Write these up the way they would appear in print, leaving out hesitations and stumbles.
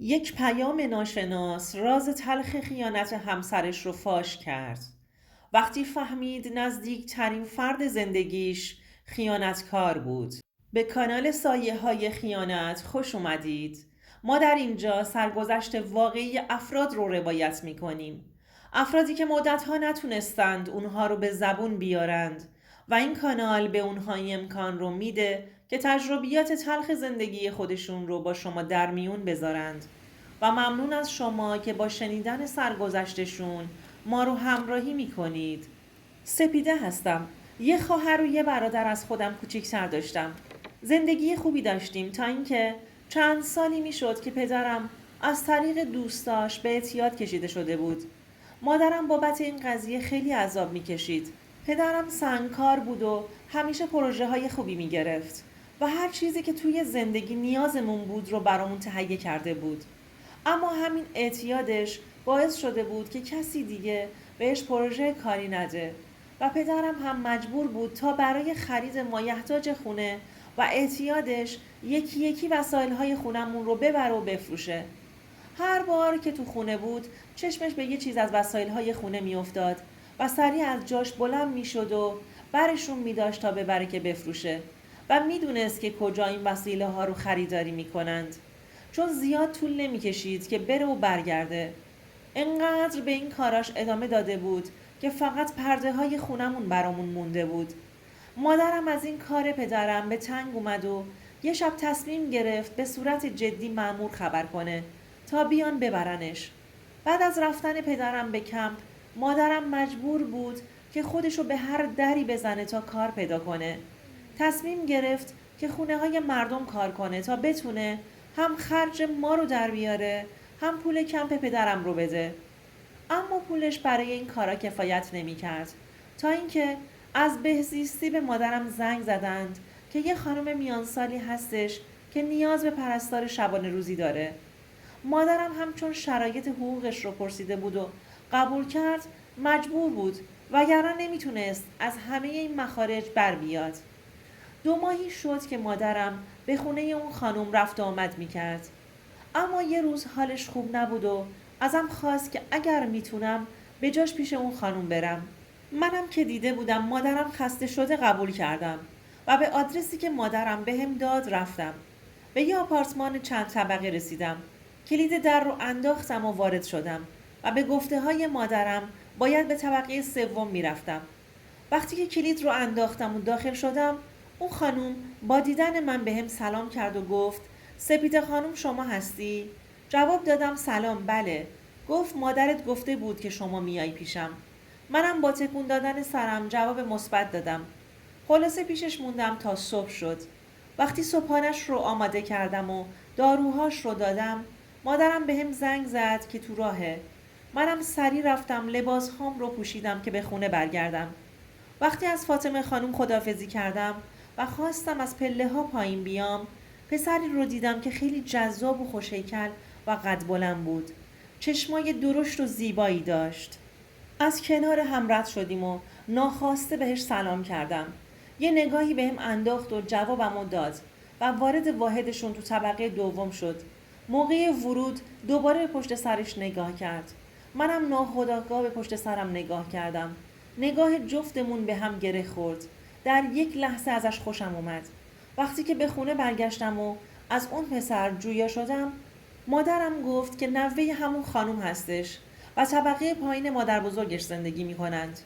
یک پیام ناشناس راز تلخ خیانت همسرش رو فاش کرد. وقتی فهمید نزدیکترین فرد زندگیش خیانتکار بود. به کانال سایه های خیانت خوش اومدید. ما در اینجا سرگذشت واقعی افراد رو روایت می کنیم. افرادی که مدتها نتونستند اونها رو به زبون بیارند و این کانال به اونها امکان رو میده که تجربیات تلخ زندگی خودشون رو با شما در میون بذارند و ممنون از شما که با شنیدن سرگذشتشون ما رو همراهی میکنید. سپیده هستم. یه خواهر و یه برادر از خودم کوچیک‌تر داشتم. زندگی خوبی داشتیم تا اینکه چند سالی میشد که پدرم از طریق دوستاش به اعتیاد کشیده شده بود. مادرم بابت این قضیه خیلی عذاب میکشید. پدرم سنگکار بود و همیشه پروژه های خوبی میگرفت و هر چیزی که توی زندگی نیازمون بود رو برامون تهیه کرده بود. اما همین اعتیادش باعث شده بود که کسی دیگه بهش پروژه کاری نده و پدرم هم مجبور بود تا برای خرید مایحتاج خونه و اعتیادش یکی یکی وسایل‌های خونمون رو ببره و بفروشه. هر بار که تو خونه بود چشمش به یه چیز از وسایل‌های خونه میافتاد و سریع از جاش بلند میشد و برشون میداشت تا ببره که بفروشه و میدونست که کجا این وسیله ها رو خریداری میکنند، چون زیاد طول نمیکشید که بره و برگرده. انقدر به این کاراش ادامه داده بود که فقط پرده های خونمون برامون مونده بود. مادرم از این کار پدرم به تنگ اومد و یه شب تصمیم گرفت به صورت جدی مأمور خبر کنه تا بیان ببرنش. بعد از رفتن پدرم به کمپ مادرم مجبور بود که خودشو به هر دری بزنه تا کار پیدا کنه. تصمیم گرفت که خونه های مردم کار کنه تا بتونه هم خرج ما رو در بیاره هم پول کمپ پدرم رو بده. اما پولش برای این کارا کفایت نمی کرد تا اینکه از بهزیستی به مادرم زنگ زدند که یه خانم میانسالی هستش که نیاز به پرستار شبانه روزی داره. مادرم هم چون شرایط حقوقش رو پرسیده بود و قبول کرد مجبور بود، وگرنه نمیتونست از همه این مخارج بر بیاد. 2 ماهی شد که مادرم به خونه اون خانم رفت و آمد میکرد. اما یه روز حالش خوب نبود و ازم خواست که اگر میتونم به جاش پیش اون خانم برم. منم که دیده بودم مادرم خسته شده قبول کردم و به آدرسی که مادرم بهم داد رفتم. به یه آپارتمان چند طبقه رسیدم. کلید در رو انداختم و وارد شدم و به گفته های مادرم باید به طبقه سوم میرفتم. وقتی که کلید رو انداختم و داخل شدم، اون خانوم با دیدن من بهم سلام کرد و گفت سپیده خانوم شما هستی؟ جواب دادم سلام بله. گفت مادرت گفته بود که شما میای پیشم. منم با تکون دادن سرم جواب مثبت دادم. خلاصه پیشش موندم تا صبح شد. وقتی صبحانش رو آماده کردم و داروهاش رو دادم، مادرم بهم زنگ زد که تو راهه. منم سریع رفتم لباسهام رو پوشیدم که به خونه برگردم. وقتی از فاطمه خانم خداحافظی کردم و خواستم از پله ها پایین بیام، پسری رو دیدم که خیلی جذاب و خوش‌هیکل و قد بلند بود. چشمای درشت و زیبایی داشت. از کنار هم رد شدیم و ناخواسته بهش سلام کردم. یه نگاهی بهم انداخت و جوابمو داد و وارد واحدشون تو طبقه دوم شد. موقع ورود دوباره به پشت سرش نگاه کرد. منم ناخودآگاه به پشت سرم نگاه کردم. نگاه جفتمون به هم گره خورد. در یک لحظه ازش خوشم اومد. وقتی که به خونه برگشتم و از اون پسر جویا شدم، مادرم گفت که نوه همون خانم هستش و طبقه پایین مادر بزرگش زندگی می کنند.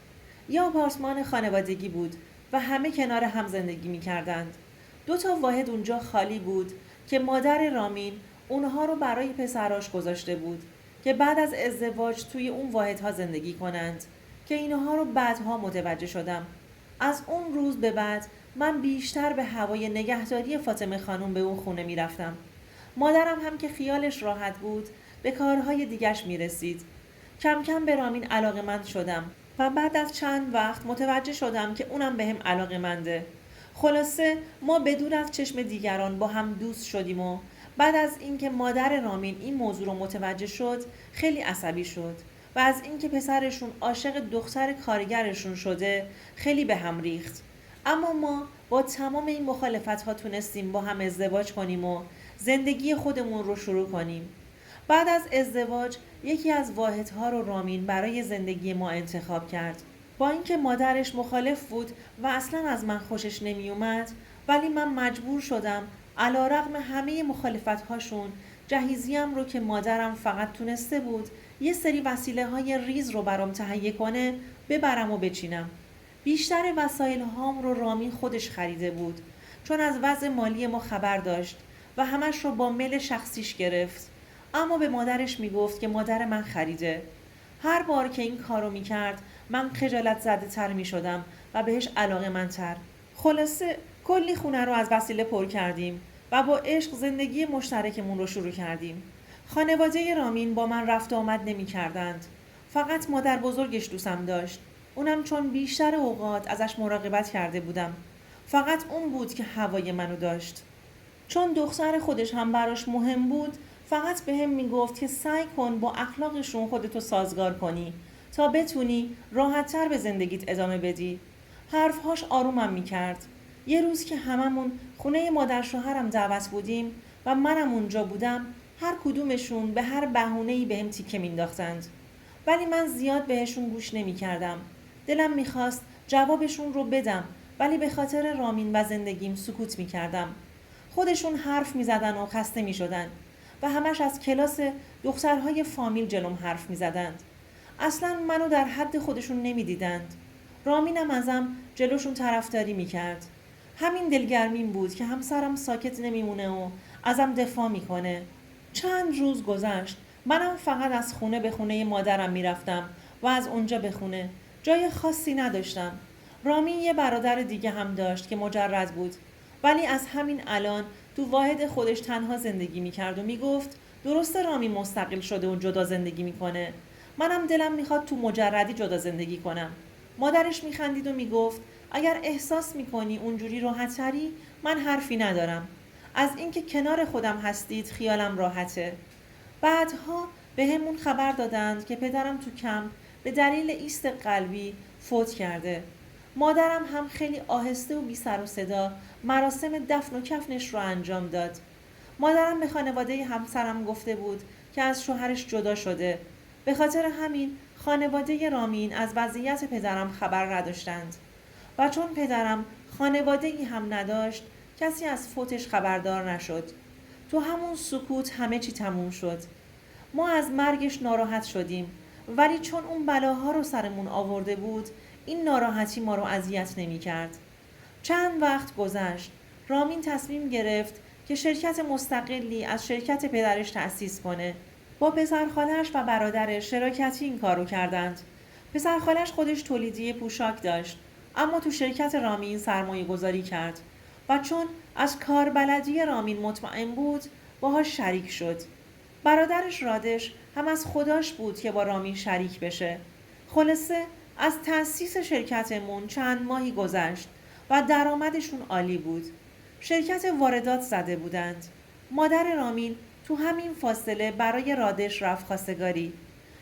یا آپارتمان خانوادگی بود و همه کنار هم زندگی می کردند. 2 واحد اونجا خالی بود که مادر رامین اونها رو برای پسراش گذاشته بود که بعد از ازدواج توی اون واحدها زندگی کنند، که اینها رو بعدها متوجه شدم. از اون روز به بعد من بیشتر به هوای نگهداری فاطمه خانم به اون خونه می رفتم. مادرم هم که خیالش راحت بود به کارهای دیگش می رسید. کم کم به رامین علاقمند شدم و بعد از چند وقت متوجه شدم که اونم بهم علاقمنده. خلاصه ما بدون از چشم دیگران با هم دوست شدیم و بعد از اینکه مادر رامین این موضوع رو متوجه شد خیلی عصبی شد و از اینکه پسرشون عاشق دختر کارگرشون شده خیلی به هم ریخت. اما ما با تمام این مخالفت‌ها تونستیم با هم ازدواج کنیم و زندگی خودمون رو شروع کنیم. بعد از ازدواج یکی از واحدها رو رامین برای زندگی ما انتخاب کرد. با اینکه مادرش مخالف بود و اصلا از من خوشش نمی اومد، ولی من مجبور شدم علیرغم همه مخالفت‌هاشون جهیزیم رو که مادرم فقط تونسته بود یه سری وسیله های ریز رو برام تهیه کنه ببرم و بچینم. بیشتر وسایل هام رو رامین خودش خریده بود، چون از وضع مالی ما خبر داشت و همش رو با میل شخصیش گرفت. اما به مادرش میگفت که مادر من خریده. هر بار که این کارو میکرد من خجالت زده تر میشدم و بهش علاقه من تر. خلاصه کلی خونه رو از وسیله پر کردیم و با عشق زندگی مشترکمون رو شروع کردیم. خانواده رامین با من رفت و آمد نمی کردند. فقط مادر بزرگش دوستم داشت. اونم چون بیشتر اوقات ازش مراقبت کرده بودم. فقط اون بود که هوای منو داشت. چون دختر خودش هم براش مهم بود، فقط به هم میگفت که سعی کن با اخلاقشون خودتو سازگار کنی تا بتونی راحت‌تر به زندگیت ادامه بدی. حرفهاش آرومم میکرد. یه روز که هممون خونه مادر شوهرم دعوت بودیم و منم اونجا بودم، هر کدومشون به هر بهونه‌ای بهم تیکه مینداختند. ولی من زیاد بهشون گوش نمیکردم. دلم میخواست جوابشون رو بدم، ولی به خاطر رامین و زندگیم سکوت میکردم. خودشون حرف میزدن و خسته میشدن و همش از کلاس دخترهای فامیل جلوم حرف میزدند. اصلا منو در حد خودشون نمیدیدند. رامینم ازم جلوشون طرفداری میکرد. همین دلگرمین بود که همسرم ساکت نمیمونه و ازم دفاع میکنه. چند روز گذشت. منم فقط از خونه به خونه مادرم میرفتم و از اونجا به خونه. جای خاصی نداشتم. رامین یه برادر دیگه هم داشت که مجرد بود. ولی از همین الان تو واحد خودش تنها زندگی میکرد و میگفت درسته رامین مستقل شده و جدا زندگی میکنه. منم دلم میخواد تو مجردی جدا زندگی کنم. مادرش میخندید و میگفت اگر احساس میکنی اونجوری راحت‌تری، من حرفی ندارم. از اینکه کنار خودم هستید خیالم راحته. بعدها به همون خبر دادند که پدرم تو کمپ به دلیل ایست قلبی فوت کرده. مادرم هم خیلی آهسته و بی سر و صدا مراسم دفن و کفنش رو انجام داد. مادرم به خانواده همسرم گفته بود که از شوهرش جدا شده. به خاطر همین خانواده رامین از وضعیت پدرم خبر نداشتند. و چون پدرم خانواده ای هم نداشت، کسی از فوتش خبردار نشد. تو همون سکوت همه چی تموم شد. ما از مرگش ناراحت شدیم، ولی چون اون بلاها رو سرمون آورده بود، این ناراحتی ما رو اذیت نمی کرد. چند وقت گذشت. رامین تصمیم گرفت که شرکت مستقلی از شرکت پدرش تأسیس کنه. با پسرخالش و برادرش شراکتی این کارو کردند. پسرخالش خودش تولیدی پوشاک داشت، اما تو شرکت رامین سرمایه گذاری کرد و چون از کاربلدی رامین مطمئن بود باهاش شریک شد. برادرش رادش هم از خداش بود که با رامین شریک بشه. خلاصه از تأسیس شرکتمون چند ماهی گذشت و درآمدشون عالی بود. شرکت واردات زده بودند. مادر رامین تو همین فاصله برای رادش رفت خواستگاری.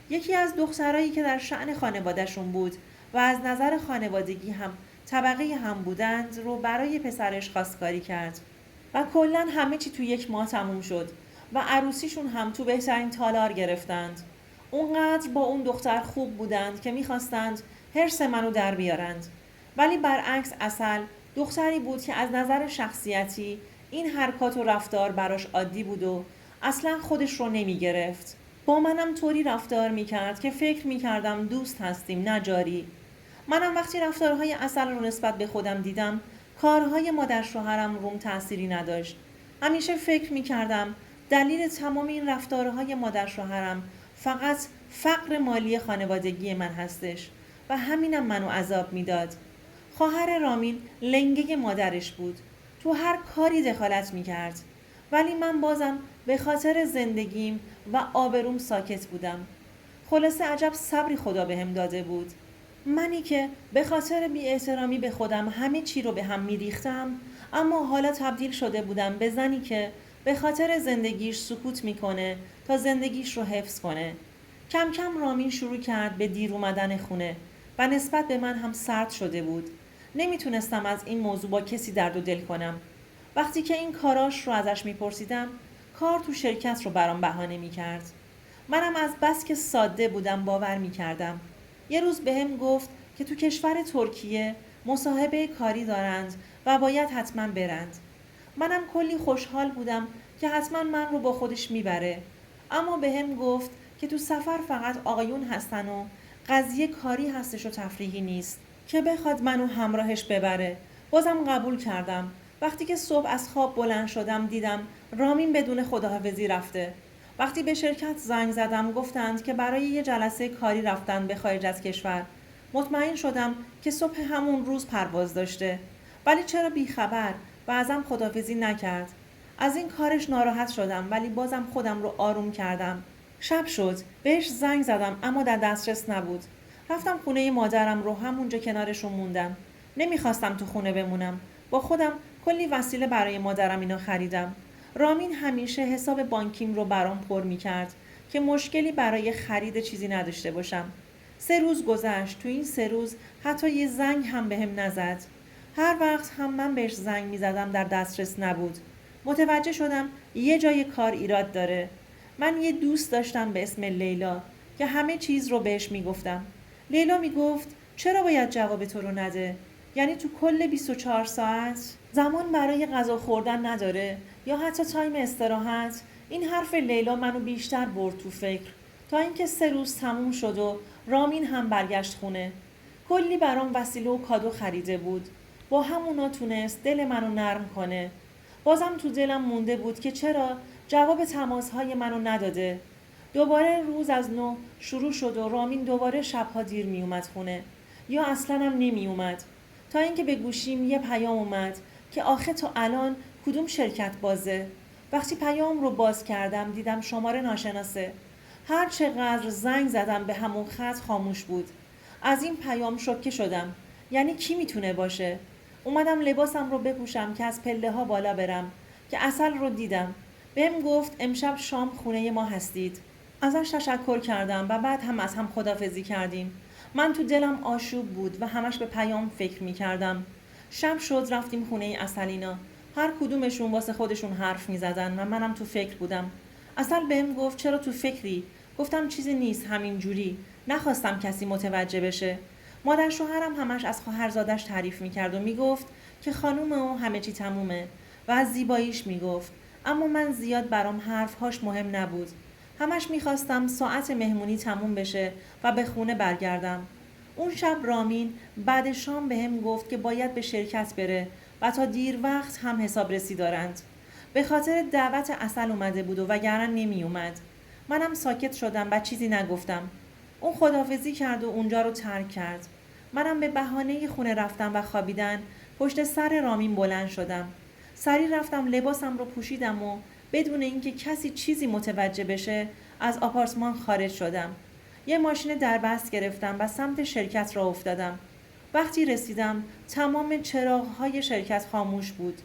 یکی از دخترایی که در شأن خانوادهشون بود و از نظر خانوادگی هم طبقه هم بودند رو برای پسرش خواستگاری کرد و کلاً همه چی تو یک ماه تموم شد و عروسیشون هم تو بهترین تالار گرفتند. اونقدر با اون دختر خوب بودند که میخواستند حرص منو در بیارند. ولی برعکس اصل دختری بود که از نظر شخصیتی این حرکات و رفتار براش عادی بود و اصلا خودش رو نمیگرفت. با منم طوری رفتار میکرد که فکر میکردم دوست هستیم نه جاری. منم وقتی رفتارهای اصل رو نسبت به خودم دیدم، کارهای مادر شوهرم روم تأثیری نداشت. همیشه فکر میکردم دلیل تمام این رفتارهای مادر شوهرم فقط فقر مالی خانوادگی من هستش و همینم منو عذاب میداد. خواهر رامین لنگه مادرش بود. تو هر کاری دخالت میکرد. ولی من بازم به خاطر زندگیم و آبروم ساکت بودم. خلاصه عجب صبری خدا بهم داده بود. منی که به خاطر بی احترامی به خودم همه چی رو به هم میریختم، اما حالا تبدیل شده بودم به زنی که به خاطر زندگیش سکوت میکنه تا زندگیش رو حفظ کنه. کم کم رامین شروع کرد به دیر اومدن خونه و نسبت به من هم سرد شده بود. نمیتونستم از این موضوع با کسی درد و دل کنم. وقتی که این کاراش رو ازش میپرسیدم، کار تو شرکت رو برام بهانه می‌کرد. منم از بس که ساده بودم باور می‌کردم. یه روز بهم گفت که تو کشور ترکیه مصاحبه کاری دارند و باید حتما برند. منم کلی خوشحال بودم که حتما من رو با خودش میبره. اما بهم گفت که تو سفر فقط آقایون هستن و قضیه کاری هستش و تفریحی نیست که بخواد منو همراهش ببره. بازم قبول کردم. وقتی که صبح از خواب بلند شدم دیدم رامین بدون خداحافظی رفته. وقتی به شرکت زنگ زدم گفتند که برای یه جلسه کاری رفتن به خارج از کشور. مطمئن شدم که صبح همون روز پرواز داشته. ولی چرا بیخبر و ازم خداحافظی نکرد؟ از این کارش ناراحت شدم ولی بازم خودم رو آروم کردم. شب شد. بهش زنگ زدم اما در دسترس نبود. رفتم خونه مادرم رو همونجا کنارشون موندم. نمیخواستم تو خونه بمونم. با خودم کلی وسیله برای مادرم اینا خریدم. رامین همیشه حساب بانکیم رو برام پر میکرد که مشکلی برای خرید چیزی نداشته باشم. 3 روز گذشت. تو این 3 روز حتی یه زنگ هم بهم نزد. هر وقت هم من بهش زنگ میزدم در دسترس نبود. متوجه شدم یه جای کار ایراد داره. من یه دوست داشتم به اسم لیلا که همه چیز رو بهش میگفتم. لیلا میگفت چرا باید جواب تو رو نده؟ یعنی تو کل 24 ساعت زمان برای غذا خوردن نداره یا حتی تایم استراحت؟ این حرف لیلا منو بیشتر برد تو فکر تا اینکه 3 روز تموم شد و رامین هم برگشت خونه. کلی برام وسیله و کادو خریده بود. با همونا تونست دل منو نرم کنه. بازم تو دلم مونده بود که چرا جواب تماسهای منو نداده. دوباره روز از نو شروع شد و رامین دوباره شبها دیر می اومد خونه یا اصلاً هم نمی اومد. تا اینکه به گوشیم یه پیام اومد که آخه تا الان کدوم شرکت بازه؟ وقتی پیام رو باز کردم دیدم شماره ناشناسه. هر چقدر زنگ زدم به همون خط خاموش بود. از این پیام شوکه شدم. یعنی کی میتونه باشه؟ اومدم لباسم رو بپوشم که از پله ها بالا برم که عسل رو دیدم. بهم گفت امشب شام خونه ما هستید. ازش تشکر کردم و بعد هم از هم خدافزی کردیم. من تو دلم آشوب بود و همش به پیام فکر میکردم. شب شد رفتیم خونه عسلینا. هر کدومشون واسه خودشون حرف میزدن و منم تو فکر بودم. عسل بهم گفت چرا تو فکری؟ گفتم چیزی نیست همین جوری. نخواستم کسی متوجه بشه. مادر شوهرم همش از خواهرزادش تعریف میکرد و میگفت که خانومه و همه چی تمومه و از زیباییش میگفت. اما من زیاد برام حرفهاش مهم نبود. همش میخواستم ساعت مهمونی تموم بشه و به خونه برگردم. اون شب رامین بعد شام بهم گفت که باید به شرکت بره و تا دیر وقت هم حسابرسی دارند. به خاطر دعوت عسل اومده بود و وگرنه نمی اومد. منم ساکت شدم و چیزی نگفتم. اون خداحافظی کرد و اونجا رو ترک کرد. منم به بهانه خونه رفتم و خوابیدن پشت سر رامین بلند شدم. سریع رفتم لباسم رو پوشیدم و بدون اینکه کسی چیزی متوجه بشه از آپارتمان خارج شدم. یه ماشین دربست گرفتم و سمت شرکت راه افتادم. وقتی رسیدم تمام چراغ‌های شرکت خاموش بود.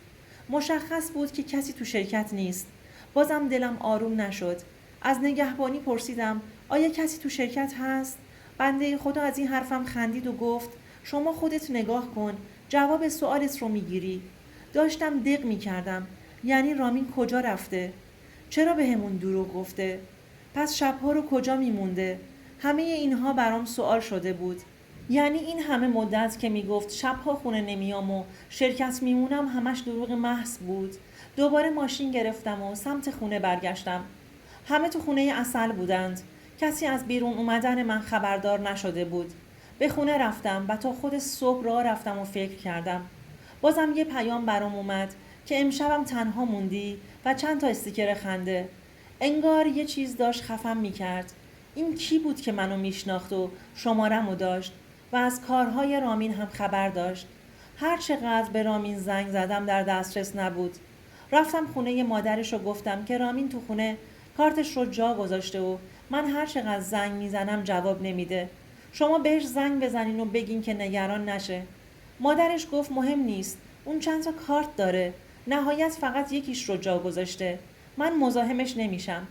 مشخص بود که کسی تو شرکت نیست. بازم دلم آروم نشد. از نگهبانی پرسیدم آیا کسی تو شرکت هست؟ بنده خدا از این حرفم خندید و گفت شما خودت نگاه کن، جواب سوالت رو میگیری. داشتم دق میکردم. یعنی رامین کجا رفته؟ چرا به همون دروغ گفته؟ پس شبها رو کجا میمونده؟ همه اینها برام سوال شده بود. یعنی این همه مدت که میگفت شبها خونه نمیام و شرکت میمونم همش دروغ محض بود. دوباره ماشین گرفتم و سمت خونه برگشتم. همه تو خونه عسل بودند. کسی از بیرون اومدن من خبردار نشده بود. به خونه رفتم و تا خود صبح راه رفتم و فکر کردم. بازم یه پیام برام اومد که امشبم تنها موندی و چند تا استیکر خنده. انگار یه چیز داشت خفم میکرد. این کی بود که منو میشناخت و شمارمو داشت و از کارهای رامین هم خبر داشت. هر چقدر به رامین زنگ زدم در دسترس نبود. رفتم خونه مادرش و گفتم که رامین تو خونه کارتش رو جا گذاشته و من هر چقدر زنگ میزنم جواب نمیده. شما بهش زنگ بزنین و بگین که نگران نشه. مادرش گفت مهم نیست. اون چند تا کارت داره. نهایت فقط یکیش رو جا گذاشته. من مزاحمش نمیشم.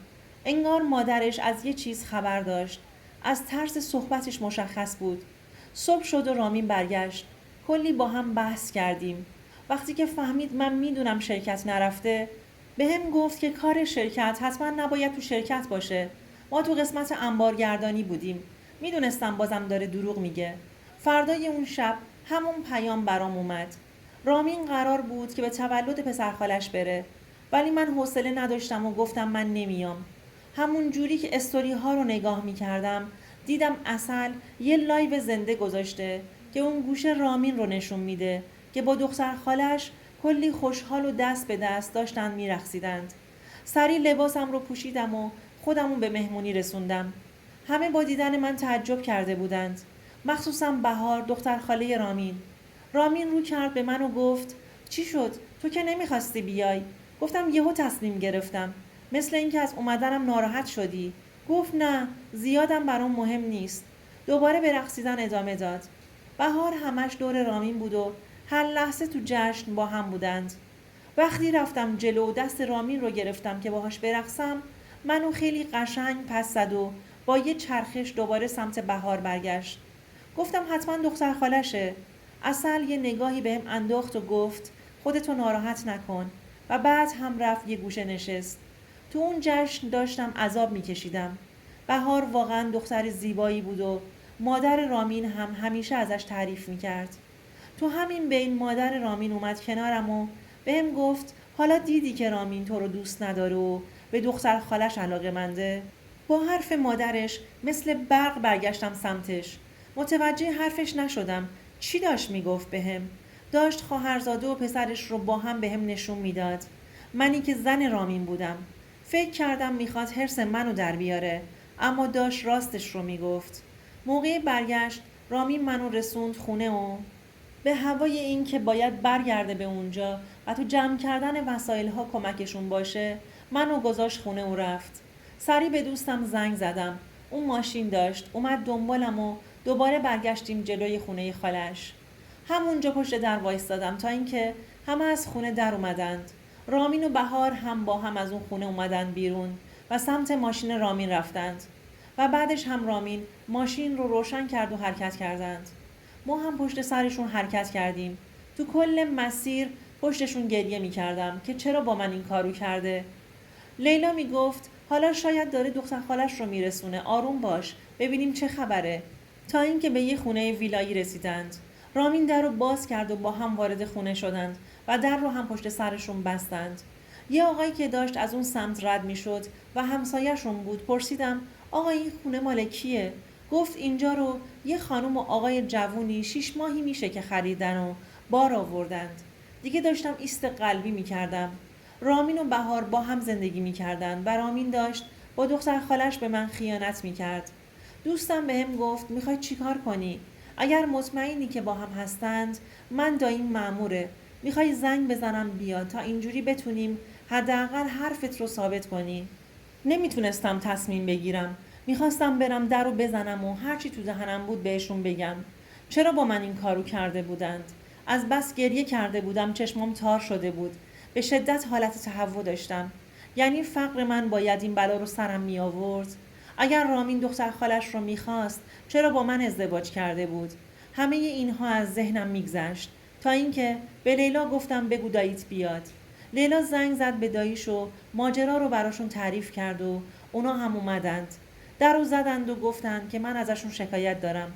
انگار مادرش از یه چیز خبر داشت. از طرز صحبتش مشخص بود. صبح شد و رامین برگشت. کلی با هم بحث کردیم. وقتی که فهمید من میدونم شرکت نرفته بهم گفت که کار شرکت حتما نباید تو شرکت باشه. ما تو قسمت انبارگردانی بودیم. میدونستم بازم داره دروغ میگه. فردای اون شب همون پیام برام اومد. رامین قرار بود که به تولد پسرخالش بره، ولی من حوصله نداشتم و گفتم من نمیام. همون جوری که استوری ها رو نگاه میکردم دیدم عسل یه لایو زنده گذاشته که اون گوشه رامین رو نشون میده که با دختر خالش کلی خوشحال و دست به دست داشتن میرقصیدند. سریع لباسم رو پوشیدم و خودمون به مهمونی رسوندم. همه با دیدن من تعجب کرده بودند، مخصوصا بهار دختر خاله رامین. رامین رو کرد به من و گفت چی شد؟ تو که نمیخواستی بیای. گفتم یهو تصمیم گرفتم. مثل اینکه از اومدنم ناراحت شدی. گفت نه، زیادم برام مهم نیست. دوباره به رقصیدن ادامه داد. بهار همش دور رامین بود و هر لحظه تو جشن با هم بودند. وقتی رفتم جلو و دست رامین رو گرفتم که باهاش برقصم، منو خیلی قشنگ پس زد و با یه چرخش دوباره سمت بهار برگشت. گفتم حتما دختر خالشه. عسل یه نگاهی بهم انداخت و گفت خودتو ناراحت نکن و بعد هم رفت یه گوشه نشست. تو اون جشن داشتم عذاب میکشیدم. بهار واقعا دختر زیبایی بود و مادر رامین هم همیشه ازش تعریف میکرد. تو همین بین مادر رامین اومد کنارم و بهم گفت حالا دیدی که رامین تو رو دوست نداره و به دختر خالش علاقه‌منده؟ با حرف مادرش مثل برق برگشتم سمتش. متوجه حرفش نشدم. چی داشت میگفت بهم؟ داشت خواهرزاده و پسرش رو با هم بهم نشون میداد. منی که زن رامین بودم. فکر کردم میخواد حرص منو در بیاره، اما داشت راستش رو میگفت. موقع برگشت رامین منو رسوند خونه و به هوای این که باید برگرده به اونجا و تو جمع کردن وسایل ها کمکشون باشه، منو گذاشت خونه و رفت. سریع به دوستم زنگ زدم. اون ماشین داشت، اومد دنبالم و دوباره برگشتیم جلوی خونه خالش. همونجا پشت در وایستادم تا اینکه همه از خونه در اومدند. رامین و بهار هم با هم از اون خونه اومدند بیرون و سمت ماشین رامین رفتند و بعدش هم رامین ماشین رو روشن کرد و حرکت کردند. ما هم پشت سرشون حرکت کردیم. تو کل مسیر پشتشون گریه می کردم که چرا با من این کارو کرده. لیلا می گفت حالا شاید داره دختر خالش رو میرسونه، آروم باش، ببینیم چه خبره. تا اینکه به یه خونه ویلایی رسیدند. رامین در رو باز کرد و با هم وارد خونه شدند و در رو هم پشت سرشون بستند. یه آقایی که داشت از اون سمت رد می شد و همسایه‌شون بود پرسیدم آقا این خونه مال کیه؟ گفت اینجا رو یه خانم و آقای جوونی 6 ماهی میشه که خریدن و بار آوردند. دیگه داشتم ایست قلبی میکردم. رامین و بهار با هم زندگی میکردند و رامین داشت با دختر خالش به من خیانت میکرد. دوستم بهم گفت میخوای چیکار کنی؟ اگر مطمئنی که با هم هستند، من داییم مأموره. میخوای زنگ بزنم بیاد تا اینجوری بتونیم حداقل حرفت رو ثابت کنی. نمیتونستم تصمیم بگیرم. میخواستم برم در رو بزنم و هرچی تو دهنم بود بهشون بگم. چرا با من این کارو کرده بودند؟ از بس گریه کرده بودم چشمام تار شده بود. به شدت حالت تهوع داشتم. یعنی فقر من باید این بلا رو سرم می آورد؟ اگر رامین دختر خالش رو میخواست چرا با من ازدواج کرده بود؟ همه اینها از ذهنم میگذشت تا اینکه به لیلا گفتم بگو داییت بیاد. لیلا زنگ زد به داییش و ماجرا رو براشون تعریف کرد و اونا هم اومدند. در رو زدند و گفتند که من ازشون شکایت دارم.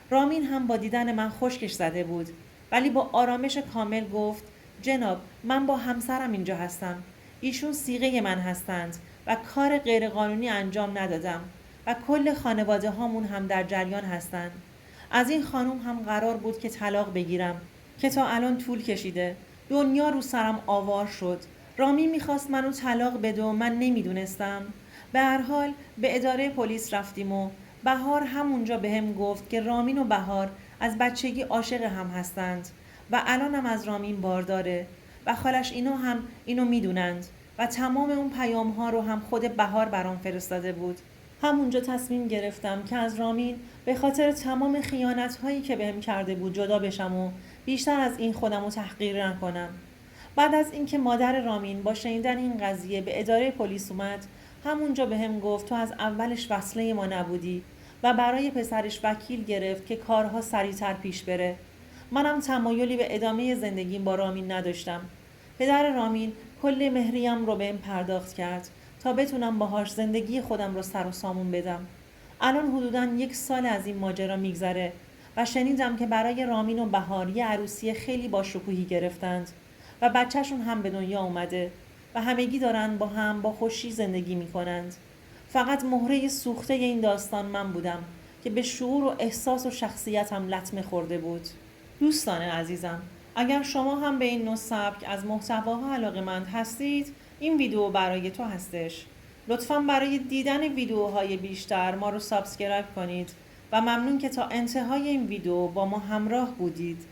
رامین هم با دیدن من خشکش زده بود، ولی با آرامش کامل گفت جناب من با همسرم اینجا هستم. ایشون صیغه من هستند و کار غیرقانونی انجام ندادم و کل خانواده هامون هم در جریان هستند. از این خانم هم قرار بود که طلاق بگیرم که تا الان طول کشیده. دنیا رو سرم آوار شد. رامی میخواست منو طلاق بده و من نمیدونستم. به هر حال به اداره پلیس رفتیم و بهار همونجا بهم گفت که رامین و بهار از بچگی عاشق هم هستند و الان هم از رامین بارداره و خالش اینا هم اینو میدونند و تمام اون پیام ها رو هم خود بهار برام فرستاده بود. همونجا تصمیم گرفتم که از رامین به خاطر تمام خیانت هایی که بهم کرده بود جدا بشم و بیشتر از این خودم رو تحقیر نکنم. بعد از اینکه مادر رامین با شنیدن این قضیه به اداره پلیس اومد، همونجا بهم گفت تو از اولش وصله ما نبودی و برای پسرش وکیل گرفت که کارها سریعتر پیش بره. منم تمایلی به ادامه زندگیم با رامین نداشتم. پدر رامین کل مهریم رو بهم پرداخت کرد تا بتونم باهاش زندگی خودم رو سر و سامون بدم. الان حدوداً 1 سال از این ماجرا میگذره و شنیدم که برای رامین و بهار یه عروسی خیلی باشکوهی گرفتند و بچهشون هم به دنیا اومده و همگی دارن با خوشی زندگی میکنند. فقط مهره سوخته این داستان من بودم که به شعور و احساس و شخصیتم لطمه خورده بود. دوستان عزیزم، اگر شما هم به این نوع سبک از محتواها علاقه‌مند هستید، این ویدیو برای تو هستش. لطفاً برای دیدن ویدیوهای بیشتر ما رو سابسکرایب کنید و ممنون که تا انتهای این ویدیو با ما همراه بودید.